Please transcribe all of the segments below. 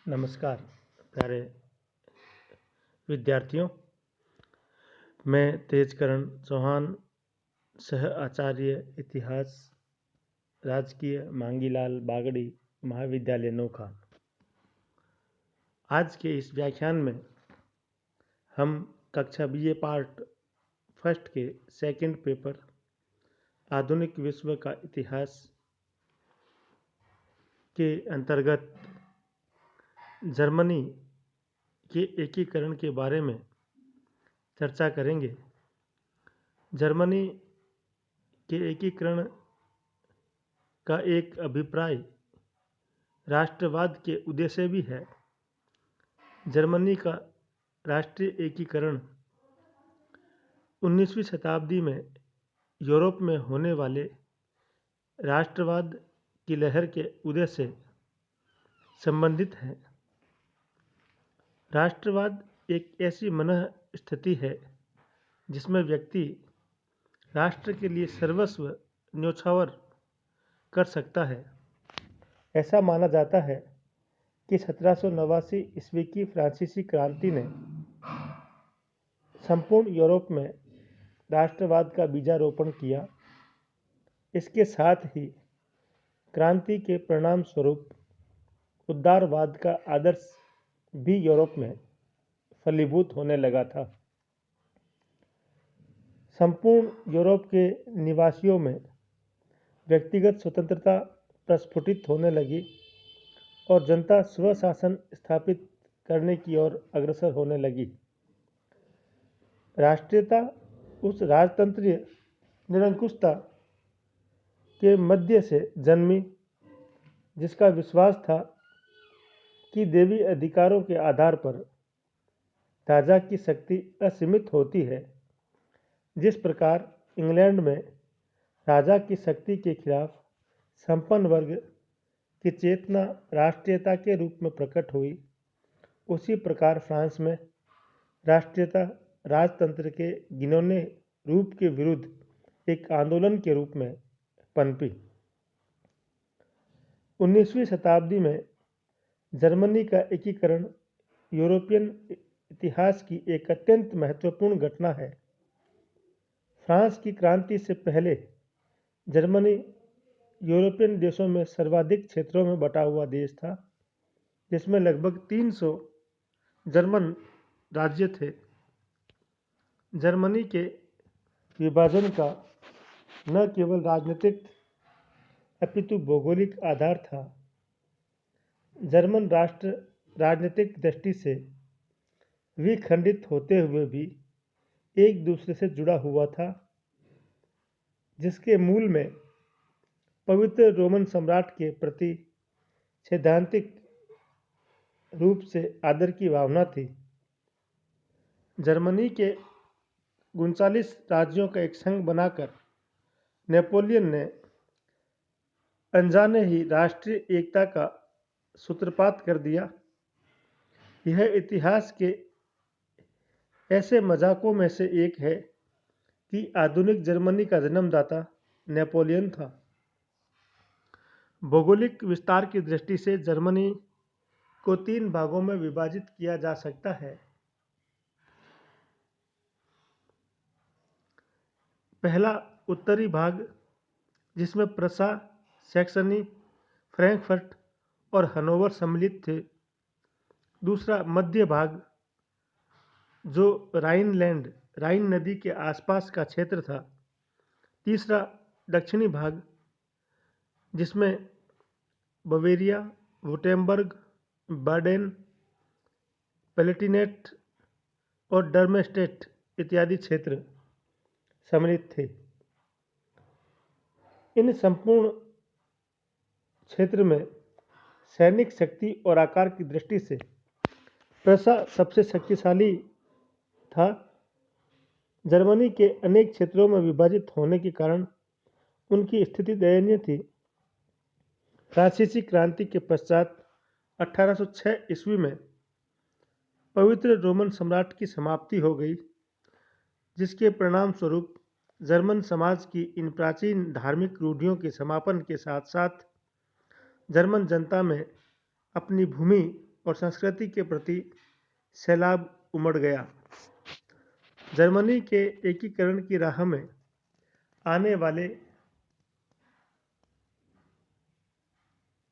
नमस्कार प्यारे विद्यार्थियों। मैं तेजकरण चौहान, सह आचार्य इतिहास, राजकीय मांगीलाल बागड़ी महाविद्यालय नोखा। आज के इस व्याख्यान में हम कक्षा बीए पार्ट फर्स्ट के सेकंड पेपर आधुनिक विश्व का इतिहास के अंतर्गत जर्मनी के एकीकरण के बारे में चर्चा करेंगे। जर्मनी के एकीकरण का एक अभिप्राय राष्ट्रवाद के उद्देश्य भी है। जर्मनी का राष्ट्रीय एकीकरण 19वीं शताब्दी में यूरोप में होने वाले राष्ट्रवाद की लहर के उदय से संबंधित है। राष्ट्रवाद एक ऐसी मनः स्थिति है जिसमें व्यक्ति राष्ट्र के लिए सर्वस्व न्योछावर कर सकता है। ऐसा माना जाता है कि 1789 ईस्वी की फ्रांसीसी क्रांति ने संपूर्ण यूरोप में राष्ट्रवाद का बीजारोपण किया। इसके साथ ही क्रांति के परिणाम स्वरूप उदारवाद का आदर्श भी यूरोप में फलीभूत होने लगा था। संपूर्ण यूरोप के निवासियों में व्यक्तिगत स्वतंत्रता प्रस्फुटित होने लगी और जनता स्वशासन स्थापित करने की ओर अग्रसर होने लगी। राष्ट्रीयता उस राजतंत्रीय निरंकुशता के मध्य से जन्मी जिसका विश्वास था कि देवी अधिकारों के आधार पर राजा की शक्ति असीमित होती है। जिस प्रकार इंग्लैंड में राजा की शक्ति के खिलाफ संपन्न वर्ग की चेतना राष्ट्रीयता के रूप में प्रकट हुई, उसी प्रकार फ्रांस में राष्ट्रीयता राजतंत्र के घिनौने रूप के विरुद्ध एक आंदोलन के रूप में पनपी। 19वीं शताब्दी में जर्मनी का एकीकरण यूरोपियन इतिहास की एक अत्यंत महत्वपूर्ण घटना है। फ्रांस की क्रांति से पहले जर्मनी यूरोपियन देशों में सर्वाधिक क्षेत्रों में बटा हुआ देश था, जिसमें लगभग 300 जर्मन राज्य थे। जर्मनी के विभाजन का न केवल राजनीतिक अपितु भौगोलिक आधार था। जर्मन राष्ट्र राजनीतिक दृष्टि से विखंडित होते हुए भी एक दूसरे से जुड़ा हुआ था, जिसके मूल में पवित्र रोमन सम्राट के प्रति सैद्धांतिक रूप से आदर की भावना थी। जर्मनी के 39 राज्यों का एक संघ बनाकर नेपोलियन ने अनजाने ही राष्ट्रीय एकता का सूत्रपात कर दिया। यह इतिहास के ऐसे मजाकों में से एक है कि आधुनिक जर्मनी का जन्मदाता नेपोलियन था। भौगोलिक विस्तार की दृष्टि से जर्मनी को 3 भागों में विभाजित किया जा सकता है। पहला उत्तरी भाग, जिसमें प्रसा, सैक्सनी, फ्रैंकफर्ट और हनोवर सम्मिलित थे। दूसरा मध्य भाग, जो राइनलैंड, राइन नदी के आसपास का क्षेत्र था। तीसरा दक्षिणी भाग, जिसमें बवेरिया, वुटेम्बर्ग, बाडेन, पैलेटिनेट और डर्मेस्टेट इत्यादि क्षेत्र सम्मिलित थे। इन संपूर्ण क्षेत्र में सैनिक शक्ति और आकार की दृष्टि से प्रसा सबसे शक्तिशाली था। जर्मनी के अनेक क्षेत्रों में विभाजित होने के कारण उनकी स्थिति दयनीय थी। फ्रांसीसी क्रांति के पश्चात 1806 ईस्वी में पवित्र रोमन सम्राट की समाप्ति हो गई, जिसके परिणाम स्वरूप जर्मन समाज की इन प्राचीन धार्मिक रूढ़ियों के समापन के साथ साथ जर्मन जनता में अपनी भूमि और संस्कृति के प्रति सैलाब उमड़ गया। जर्मनी के एकीकरण की राह में आने वाले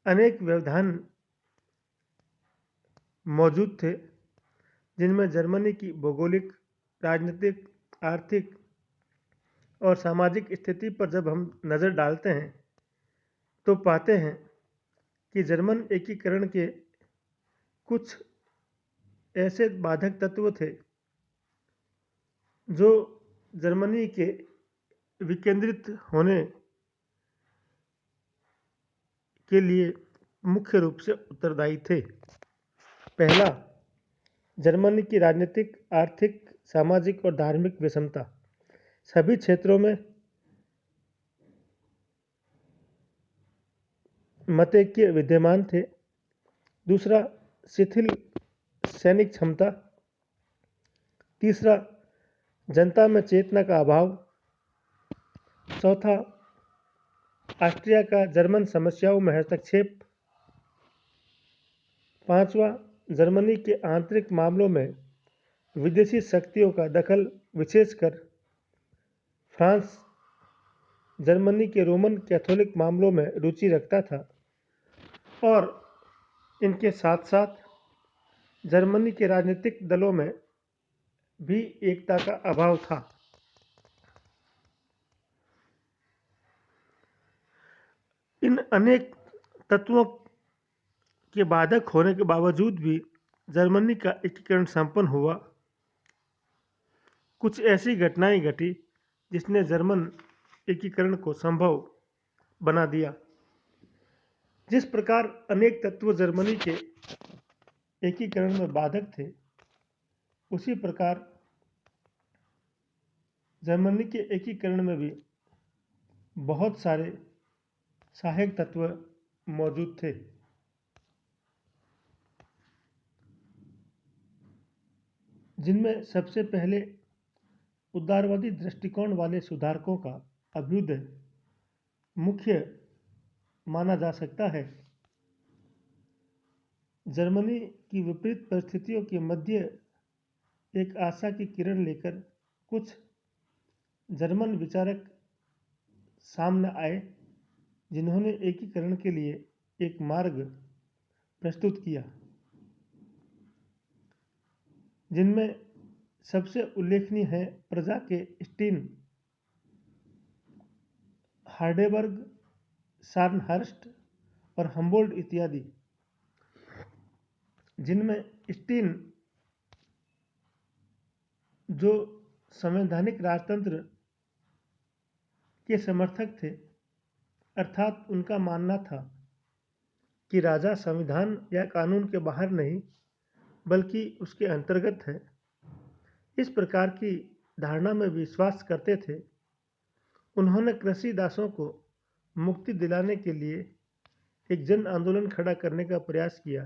अनेक व्यवधान मौजूद थे, जिनमें जर्मनी की भौगोलिक, राजनीतिक, आर्थिक और सामाजिक स्थिति पर जब हम नज़र डालते हैं तो पाते हैं कि जर्मन एकीकरण के कुछ ऐसे बाधक तत्व थे जो जर्मनी के विकेंद्रित होने के लिए मुख्य रूप से उत्तरदायी थे। पहला, जर्मनी की राजनीतिक, आर्थिक, सामाजिक और धार्मिक विषमता। सभी क्षेत्रों में मतैक्य विद्यमान थे। दूसरा, शिथिल सैनिक क्षमता। तीसरा, जनता में चेतना का अभाव। चौथा, ऑस्ट्रिया का जर्मन समस्याओं में हस्तक्षेप। पांचवा, जर्मनी के आंतरिक मामलों में विदेशी शक्तियों का दखल, विशेषकर फ्रांस जर्मनी के रोमन कैथोलिक मामलों में रुचि रखता था और इनके साथ साथ जर्मनी के राजनीतिक दलों में भी एकता का अभाव था। इन अनेक तत्वों के बाधक होने के बावजूद भी जर्मनी का एकीकरण संपन्न हुआ। कुछ ऐसी घटनाएं घटी जिसने जर्मन एकीकरण को संभव बना दिया। जिस प्रकार अनेक तत्व जर्मनी के एकीकरण में बाधक थे, उसी प्रकार जर्मनी के एकीकरण में भी बहुत सारे सहायक तत्व मौजूद थे। जिनमें सबसे पहले उदारवादी दृष्टिकोण वाले सुधारकों का अभ्युदय मुख्य माना जा सकता है। जर्मनी की विपरीत परिस्थितियों के मध्य एक आशा की किरण लेकर कुछ जर्मन विचारक सामने आए, जिन्होंने एकीकरण के लिए एक मार्ग प्रस्तुत किया। जिनमें सबसे उल्लेखनीय है प्रजा के स्टीन, हार्डेबर्ग, शार्नहर्स्ट और हम्बोल्ट इत्यादि। जिनमें स्टीन, जो संवैधानिक राजतंत्र के समर्थक थे, अर्थात उनका मानना था कि राजा संविधान या कानून के बाहर नहीं बल्कि उसके अंतर्गत है, इस प्रकार की धारणा में विश्वास करते थे। उन्होंने कृषि दासों को मुक्ति दिलाने के लिए एक जन आंदोलन खड़ा करने का प्रयास किया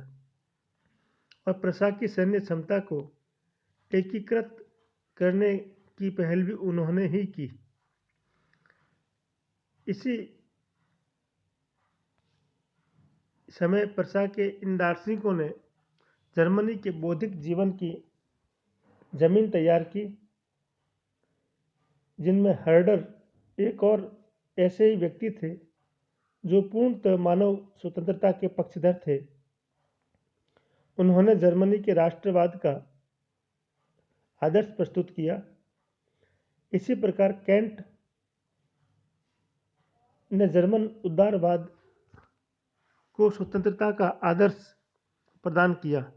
और प्रशा की सैन्य क्षमता को एकीकृत करने की पहल भी उन्होंने ही की। इसी समय प्रशा के इन दार्शनिकों ने जर्मनी के बौद्धिक जीवन की जमीन तैयार की, जिनमें हर्डर एक और ऐसे ही व्यक्ति थे जो पूर्णतः मानव स्वतंत्रता के पक्षधर थे। उन्होंने जर्मनी के राष्ट्रवाद का आदर्श प्रस्तुत किया। इसी प्रकार कैंट ने जर्मन उदारवाद को स्वतंत्रता का आदर्श प्रदान किया।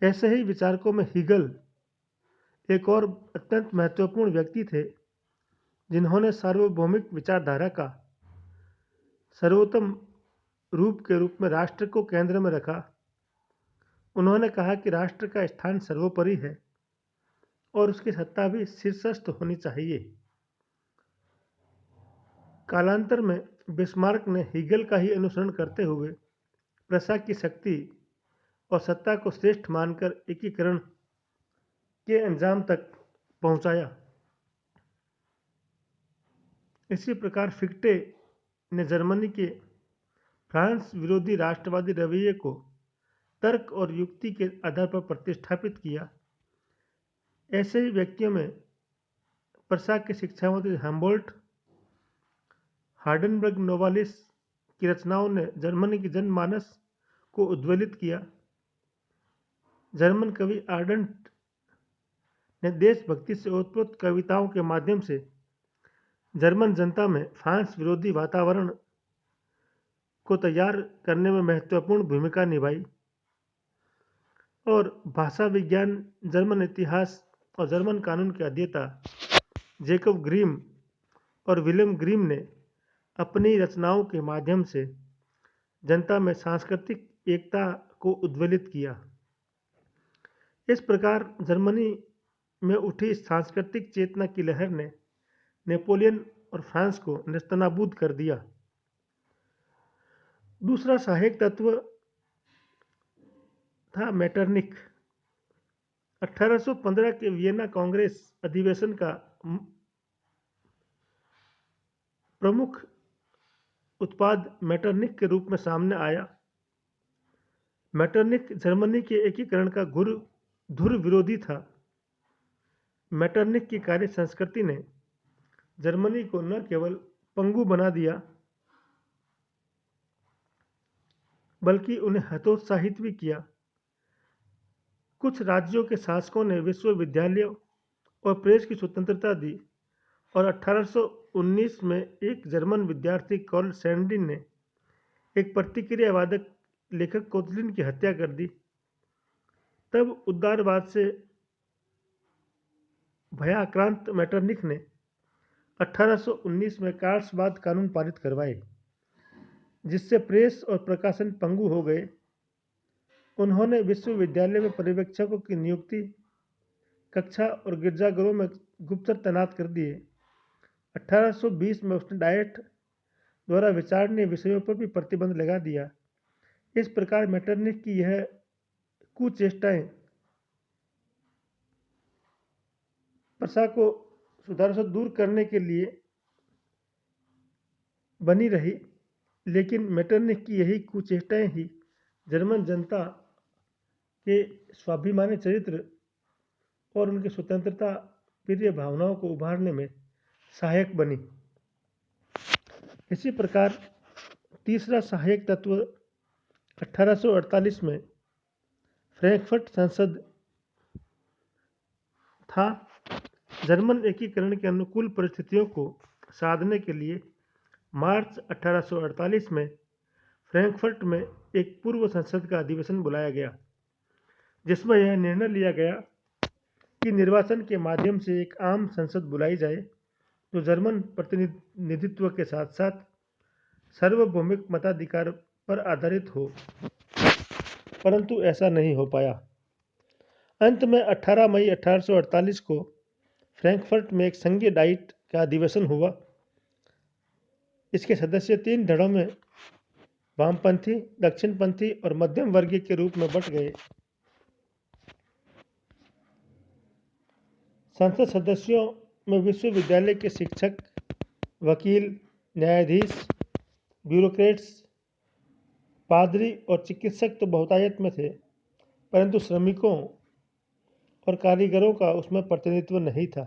ऐसे ही विचारकों में हीगल एक और अत्यंत महत्वपूर्ण व्यक्ति थे, जिन्होंने सार्वभौमिक विचारधारा का सर्वोत्तम रूप के रूप में राष्ट्र को केंद्र में रखा। उन्होंने कहा कि राष्ट्र का स्थान सर्वोपरि है और उसकी सत्ता भी शीर्षस्थ होनी चाहिए। कालांतर में बिस्मार्क ने हीगल का ही अनुसरण करते हुए प्रशा की शक्ति और सत्ता को श्रेष्ठ मानकर एकीकरण के अंजाम तक पहुंचाया। इसी प्रकार फिक्टे ने जर्मनी के फ्रांस विरोधी राष्ट्रवादी रवैये को तर्क और युक्ति के आधार पर प्रतिष्ठापित किया। ऐसे ही व्यक्तियों में प्रसा के शिक्षामंत्री हम्बोल्ट, हार्डनबर्ग नोवालिस की रचनाओं ने जर्मनी की जनमानस को उद्वेलित किया। जर्मन कवि आर्डेंट ने देशभक्ति से ओतप्रोत कविताओं के माध्यम से जर्मन जनता में फ्रांस विरोधी वातावरण को तैयार करने में महत्वपूर्ण भूमिका निभाई और भाषा विज्ञान, जर्मन इतिहास और जर्मन कानून के अध्येता जेकब ग्रिम और विलियम ग्रिम ने अपनी रचनाओं के माध्यम से जनता में सांस्कृतिक एकता को उद्वेलित किया। इस प्रकार जर्मनी में उठी सांस्कृतिक चेतना की लहर ने नेपोलियन और फ्रांस को नेस्तनाबूद कर दिया। दूसरा सहायक तत्व था मेटरनिख। 1815 के वियना कांग्रेस अधिवेशन का प्रमुख उत्पाद मेटरनिख के रूप में सामने आया। मेटरनिख जर्मनी के एकीकरण का धुर विरोधी था। मेटरनिख की कार्य संस्कृति ने जर्मनी को न केवल पंगु बना दिया बल्कि उन्हें हतोत्साहित भी किया। कुछ राज्यों के शासकों ने विश्वविद्यालयों और प्रेस की स्वतंत्रता दी और 1819 में एक जर्मन विद्यार्थी कार्ल सैंडिन ने एक प्रतिक्रियावादक लेखक कोतलिन की हत्या कर दी। तब उदारवाद से भयाक्रांत मेटरनिख ने 1819 में कार्लसबाद कानून पारित करवाए, जिससे प्रेस और प्रकाशन पंगु हो गए। उन्होंने विश्वविद्यालय में पर्यवेक्षकों की नियुक्ति, कक्षा और गिरजाघरों में गुप्तचर तैनात कर दिए। 1820 में उसने डायट द्वारा विचारणीय विषयों पर भी प्रतिबंध लगा दिया। इस प्रकार मेटरनिख की यह कुचेष्टाएं प्रसा को सुधार से दूर करने के लिए बनी रही, लेकिन मेटरनिख की यही कुचेष्टाएं ही जर्मन जनता के स्वाभिमानी चरित्र और उनकी स्वतंत्रता प्रिय भावनाओं को उभारने में सहायक बनी। इसी प्रकार तीसरा सहायक तत्व 1848 में फ्रैंकफर्ट संसद था। जर्मन एकीकरण के अनुकूल परिस्थितियों को साधने के लिए मार्च 1848 में फ्रैंकफर्ट में एक पूर्व संसद का अधिवेशन बुलाया गया, जिसमें यह निर्णय लिया गया कि निर्वाचन के माध्यम से एक आम संसद बुलाई जाए जो जर्मन प्रतिनिधित्व के साथ साथ सार्वभौमिक मताधिकार पर आधारित हो, परंतु ऐसा नहीं हो पाया। अंत में 18 मई 1848 को फ्रैंकफर्ट में एक संघीय डाइट का अधिवेशन हुआ। इसके सदस्य 3 धड़ों में वामपंथी, दक्षिणपंथी और मध्यम वर्गीय के रूप में बंट गए। संसद सदस्यों में विश्वविद्यालय के शिक्षक, वकील, न्यायाधीश, ब्यूरोक्रेट्स, पादरी और चिकित्सक तो बहुतायत में थे, परंतु श्रमिकों और कारीगरों का उसमें प्रतिनिधित्व नहीं था।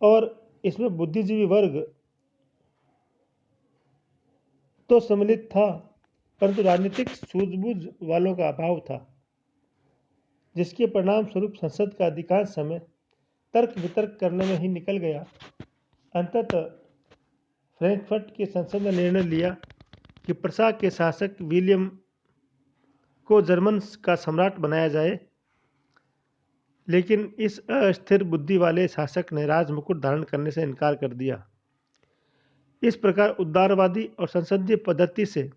और इसमें बुद्धिजीवी वर्ग तो सम्मिलित था, परंतु राजनीतिक सूझबूझ वालों का अभाव था, जिसके परिणाम स्वरूप संसद का अधिकांश समय तर्क वितर्क करने में ही निकल गया। अंततः फ्रैंकफर्ट की संसद ने निर्णय लिया कि प्रसा के शासक विलियम को जर्मन का सम्राट बनाया जाए, लेकिन इस अस्थिर बुद्धि वाले शासक ने राजमुकुट धारण करने से इनकार कर दिया। इस प्रकार उदारवादी और संसदीय पद्धति से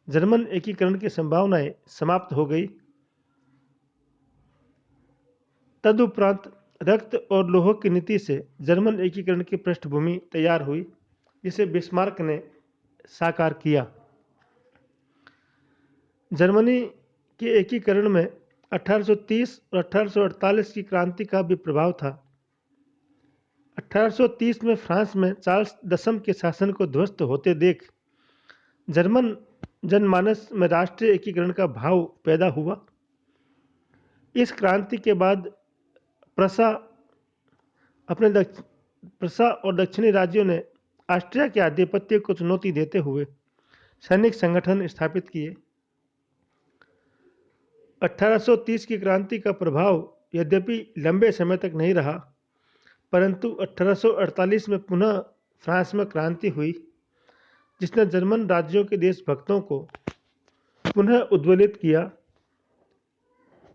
जर्मन एकीकरण की संभावनाएं समाप्त हो गई। तदुपरांत रक्त और लोह की नीति से जर्मन एकीकरण की पृष्ठभूमि तैयार हुई, जिसे बिस्मार्क ने साकार किया। जर्मनी के एकीकरण में 1830 और 1848 की क्रांति का भी प्रभाव था। 1830 में फ्रांस में चार्ल्स दशम के शासन को ध्वस्त होते देख जर्मन जनमानस में राष्ट्रीय एकीकरण का भाव पैदा हुआ। इस क्रांति के बाद प्रसा और दक्षिणी राज्यों ने ऑस्ट्रिया के आधिपत्य को चुनौती देते हुए सैनिक संगठन स्थापित किए। 1830 की क्रांति का प्रभाव यद्यपि लंबे समय तक नहीं रहा, परंतु 1848 में पुनः फ्रांस में क्रांति हुई, जिसने जर्मन राज्यों के देशभक्तों को पुनः उद्वेलित किया।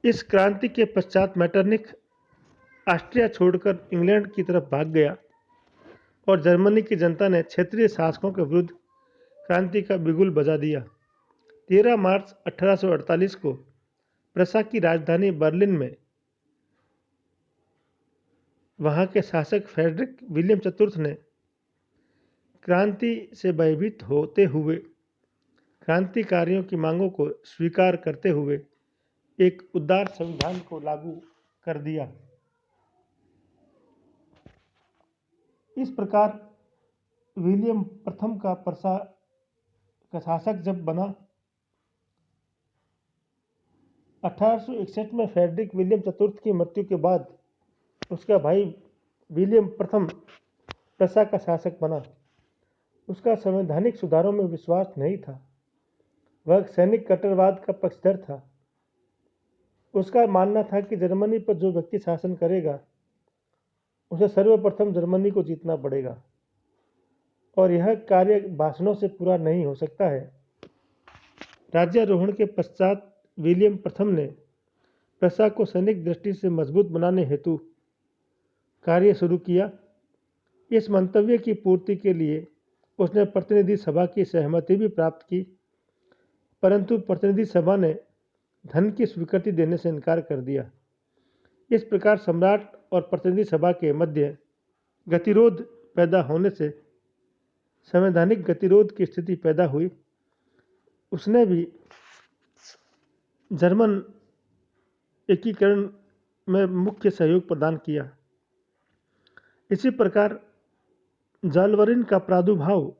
इस क्रांति के पश्चात मेटरनिख ऑस्ट्रिया छोड़कर इंग्लैंड की तरफ भाग गया और जर्मनी की जनता ने क्षेत्रीय शासकों के विरुद्ध क्रांति का बिगुल बजा दिया। 13 मार्च 1848 को प्रसा की राजधानी बर्लिन में वहां के शासक फ्रेडरिक विलियम चतुर्थ ने क्रांति से भयभीत होते हुए क्रांतिकारियों की मांगों को स्वीकार करते हुए एक उदार संविधान को लागू कर दिया। इस प्रकार विलियम प्रथम का प्रसा का शासक जब बना, 1861 में फ्रेडरिक विलियम चतुर्थ की मृत्यु के बाद उसका भाई विलियम प्रथम प्रसा का शासक बना। उसका संवैधानिक सुधारों में विश्वास नहीं था। वह सैनिक कट्टरवाद का पक्षधर था। उसका मानना था कि जर्मनी पर जो व्यक्ति शासन करेगा उसे सर्वप्रथम जर्मनी को जीतना पड़ेगा और यह कार्य भाषणों से पूरा नहीं हो सकता है। राज्यारोहण के पश्चात विलियम प्रथम ने प्रसा को सैनिक दृष्टि से मजबूत बनाने हेतु कार्य शुरू किया। इस मंतव्य की पूर्ति के लिए उसने प्रतिनिधि सभा की सहमति भी प्राप्त की, परंतु प्रतिनिधि सभा ने धन की स्वीकृति देने से इनकार कर दिया। इस प्रकार सम्राट और प्रतिनिधि सभा के मध्य गतिरोध पैदा होने से संवैधानिक गतिरोध की स्थिति पैदा हुई। उसने भी जर्मन एकीकरण में मुख्य सहयोग प्रदान किया। इसी प्रकार जालवरिन का प्रादुर्भाव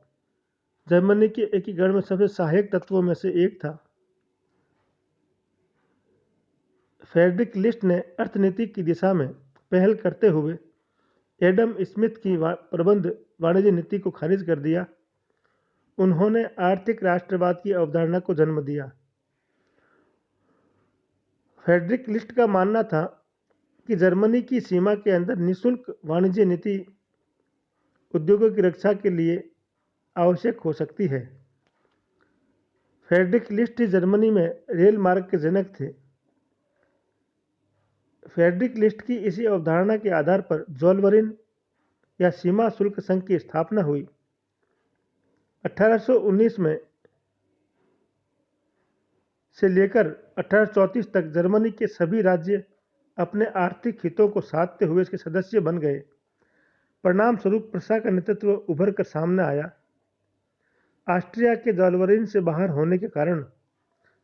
जर्मनी के एकीकरण में सबसे सहायक तत्वों में से एक था। फ्रेडरिक लिस्ट ने अर्थनीति की दिशा में पहल करते हुए एडम स्मिथ की प्रबंध वाणिज्य नीति को खारिज कर दिया। उन्होंने आर्थिक राष्ट्रवाद की अवधारणा को जन्म दिया। फ्रेडरिक लिस्ट का मानना था कि जर्मनी की सीमा के अंदर निःशुल्क वाणिज्य नीति उद्योगों की रक्षा के लिए आवश्यक हो सकती है। फ्रेडरिक लिस्ट जर्मनी में रेल मार्ग के जनक थे। फ्रेडरिक लिस्ट की इसी अवधारणा के आधार पर जोलवरिन या सीमा शुल्क संघ की स्थापना हुई। 1819 में से लेकर 1834 तक जर्मनी के सभी राज्य अपने आर्थिक हितों को साधते हुए इसके सदस्य बन गए। परिणाम स्वरूप प्रसा का नेतृत्व उभर कर सामने आया। ऑस्ट्रिया के जोलवरिन से बाहर होने के कारण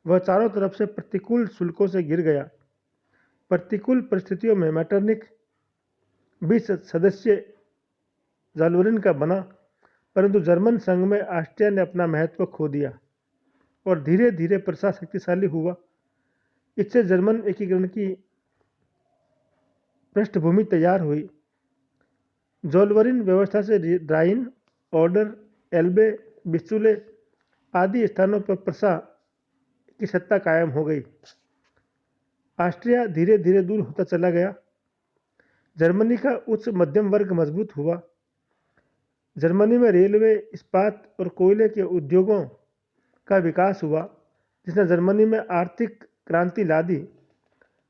वह चारों तरफ से प्रतिकूल शुल्कों से घिर गया। प्रतिकूल परिस्थितियों में मेटरनिख भी सदस्य जोलवरिन का बना, परंतु जर्मन संघ में ऑस्ट्रिया ने अपना महत्व खो दिया और धीरे धीरे प्रसा शक्तिशाली हुआ। इससे जर्मन एकीकरण की पृष्ठभूमि तैयार हुई। जोलवरिन व्यवस्था से ड्राइन, ऑर्डर, एल्बे, बिस्चुले आदि स्थानों पर प्रसा की सत्ता कायम हो गई। ऑस्ट्रिया धीरे धीरे दूर होता चला गया। जर्मनी का उच्च मध्यम वर्ग मजबूत हुआ। जर्मनी में रेलवे, इस्पात और कोयले के उद्योगों का विकास हुआ, जिसने जर्मनी में आर्थिक क्रांति ला दी।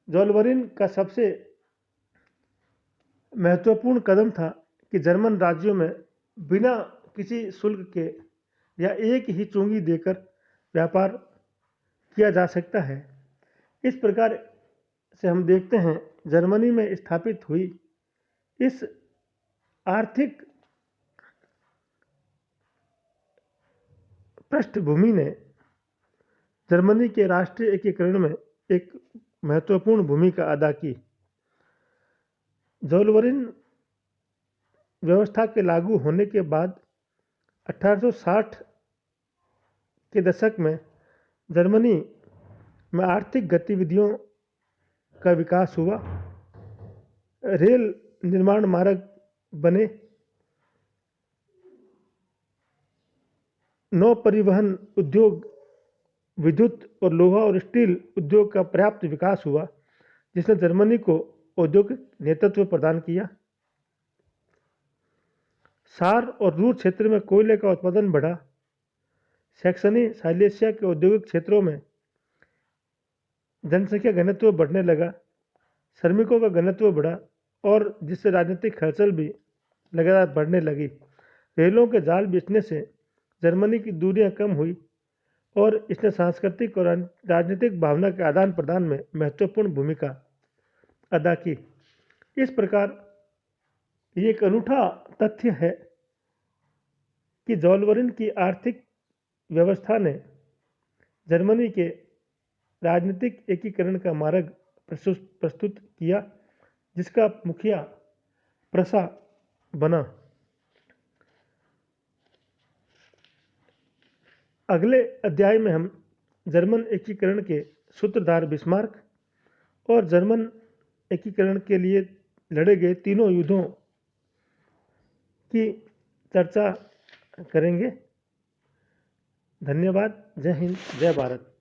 जोलवरिन का सबसे महत्वपूर्ण कदम था कि जर्मन राज्यों में बिना किसी शुल्क के या एक ही चुंगी देकर व्यापार किया जा सकता है। इस प्रकार से हम देखते हैं जर्मनी में स्थापित हुई इस आर्थिक पृष्ठभूमि ने जर्मनी के राष्ट्रीय एकीकरण में एक महत्वपूर्ण भूमिका अदा की। जोलवरिन व्यवस्था के लागू होने के बाद 1860 के दशक में जर्मनी में आर्थिक गतिविधियों का विकास हुआ। रेल निर्माण मार्ग बने, नौ परिवहन उद्योग, विद्युत और लोहा और स्टील उद्योग का पर्याप्त विकास हुआ, जिसने जर्मनी को औद्योगिक नेतृत्व प्रदान किया। सार और रूर क्षेत्र में कोयले का उत्पादन बढ़ा। सैक्सनी साइलेसिया के औद्योगिक क्षेत्रों में जनसंख्या घनत्व बढ़ने लगा, श्रमिकों का घनत्व बढ़ा और जिससे राजनीतिक हलचल भी लगातार बढ़ने लगी। रेलों के जाल बिछने से जर्मनी की दूरियां कम हुई और इसने सांस्कृतिक और राजनीतिक भावना के आदान प्रदान में महत्वपूर्ण भूमिका अदा की। इस प्रकार ये एक अनूठा तथ्य है कि जॉलवरिन की आर्थिक व्यवस्था ने जर्मनी के राजनीतिक एकीकरण का मार्ग प्रस्तुत किया, जिसका मुखिया प्रसा बना। अगले अध्याय में हम जर्मन एकीकरण के सूत्रधार बिस्मार्क और जर्मन एकीकरण के लिए लड़े गए तीनों युद्धों की चर्चा करेंगे। धन्यवाद। जय हिंद, जय भारत।